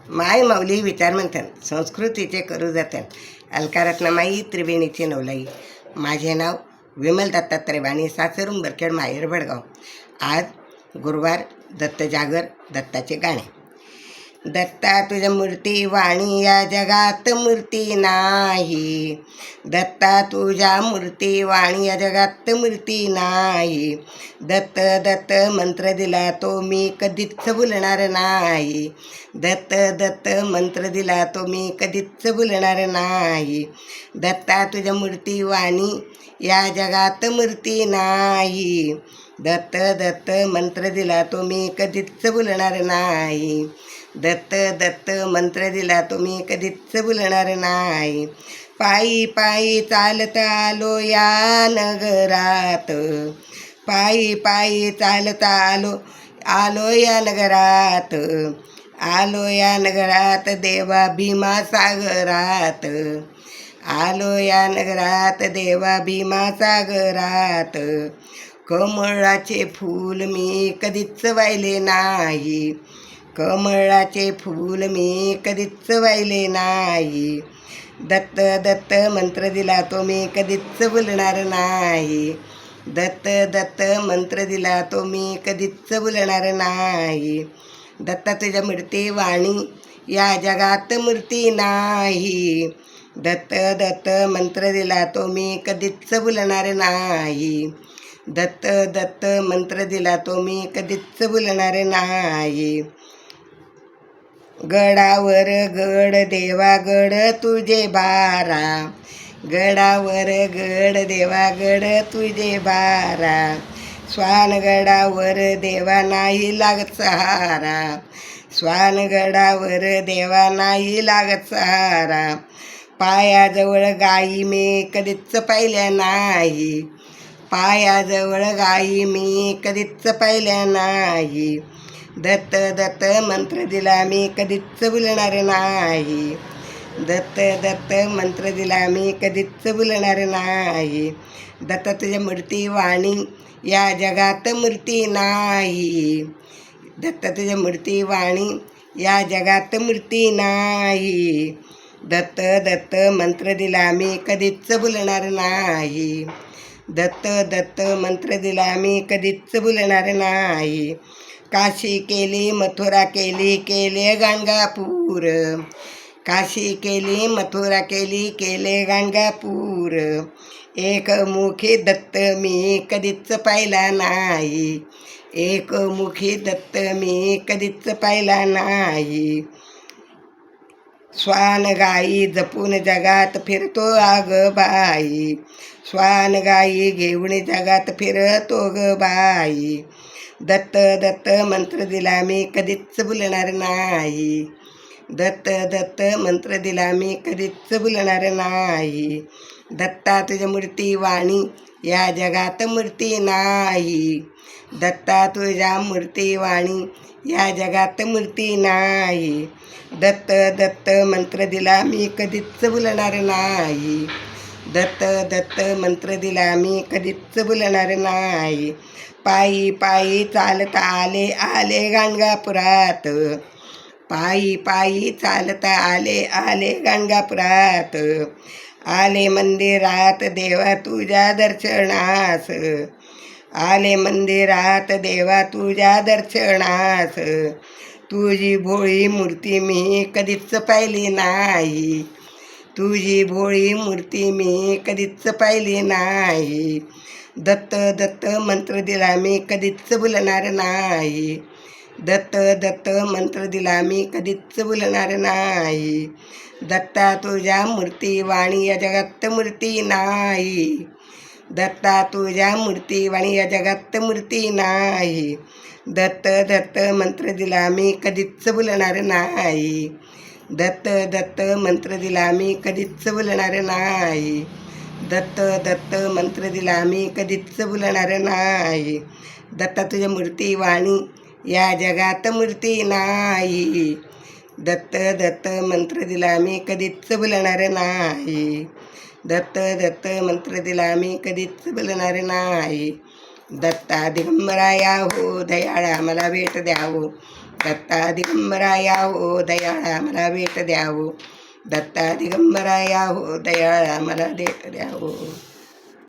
माय माऊली विचारमंथन संस्कृतीचे करू जतन अलकारत्नमाई त्रिवेणीची नवलाई. माझे नाव विमल दत्तात्रय वाणी, सासर उंबरखेड, माहेर भडगाव. आज गुरुवार, दत्त जागर, दत्ताचे गाणे. दत्ता तुझ्या मूर्ती वाणी या जगात मूर्ती नाही. दत्ता तुझ्या मूर्ती वाणी या जगात मूर्ती नाही. दत्त दत्त मंत्र दिला तो मी कधीच भुलणार नाही. दत्त दत्त मंत्र दिला तो मी कधीच भुलणार नाही. दत्ता तुझ्या मूर्ती वाणी या जगात मूर्ती नाही. दत्त दत्त मंत्र दिला तो मी कधीच भुलणार नाही. दत्त दत्त मंत्र दिला तो मी कधीच भुलणार नाही. पायी पायी चालत आलो या नगरात. पायी पायी चालत आलो या नगरात. आलो या नगरात देवा भीमा सागरात. आलो या नगरात देवा भीमा सागरात. कमळाचे फूल मी कधीच वाहिले नाही. कमळाचे फूल मी कधीच वाहिले नाही. दत्त दत्त मंत्र दिला तो मी कधीच भुलणार नाही. दत्त दत्त मंत्र दिला तो मी कधीच भुलणार नाही. दत्ता तुझ्या मूर्ती वाणी या जगात मूर्ती नाही. दत्त दत्त मंत्र दिला तो मी कधीच भुलणार नाही. दत्त दत्त मंत्र दिला तो मी कधीच भुलणार नाही. गडावर गड देवा गड तुझे बारा. गडावर गड देवा गड तुझे बारा. स्वानगडावर देवा नाही लागत सहारा. स्वानगडावर देवा नाही लागत सहारा. पायाजवळ गाई मी कधीच पाहिल्या नाही. पायाजवळ गाई मी कधीच पाहिल्या नाही. दत्त दत्त मंत्र दिला मी कधीच भुलणार नाही. दत्त दत्त मंत्र दिला मी कधीच भुलणार नाही. दत्त तुझ्या मूर्ती वाणी या जगात मूर्ती नाही. दत्त तुझ्या मूर्ती वाणी या जगात मूर्ती नाही. दत्त दत्त मंत्र दिला मी कधीच भुलणार नाही. दत्त दत्त मंत्र दिला मी कधीच भुलणार नाही. काशी केली मथुरा केली केले गाणगापूर. काशी केली मथुरा केली केले गाणगापूर. एकमुखी दत्त मी कधीच पाहिला नाही. एकमुखी दत्त मी कधीच पाहिला नाही. स्वान गाई जपून जगात फिरतो आग बाई. स्वान गाई घेऊन जगात फिरतो ग बाई. दत्त दत्त मंत्र दिला मी कधीच भुलणार नाही. दत्त दत्त मंत्र दिला मी कधीच भुलणार नाही. दत्ता तुझ्या मूर्ती वाणी या जगात मूर्ती नाही. दत्ता तुझ्या मूर्ती वाणी या जगात मूर्ती नाही. दत्त दत्त मंत्र दिला मी कधीच भुलणार नाही. दत्त दत्त मंत्र दिला मी कधीच भुलणार नाही. पायी पायी चालत आले गाणगापुरात. पायी पायी चालत आले गाणगापुरात. आले मंदिरात देवा तुझ्या दर्शनास. आले मंदिरात देवा तुझ्या दर्शनास. तुझी भोळी मूर्ती मी कधीच पाहिली नाही. तुझी भोळी मूर्ती मी कधीच पाहिली नाही. दत्त दत्त मंत्र दिला मी कधीच भुलणार नाही. दत्त दत्त मंत्र दिला मी कधीच भुलणार नाही. दत्ता तुझ्या मूर्ती वाणी या जगात मूर्ती नाही. दत्ता तुझ्या मूर्ती वाणी या जगात मूर्ती नाही. दत्त दत्त मंत्र दिला मी कधीच भुलणार नाही. दत्त दत्त मंत्र दिला मी कधीच भुलणार नाही. दत्त दत्त मंत्र दिला मी कधीच भुलणार नाही. दत्ता तुझ्या मूर्ती वाणी या जगात मूर्ती नाही. दत्त दत्त मंत्र दिला मी कधीच भुलणार नाही. दत्त दत्त मंत्र दिला मी कधीच भुलणार नाही. दत्ता दिगंबराया हो दयाळा मला भेट द्यावो. दत्ता दिगंबराया हो दयाळा मला भेट द्यावो, दत्ता दिगंबराया हो दयाळा मला भेट द्यावो.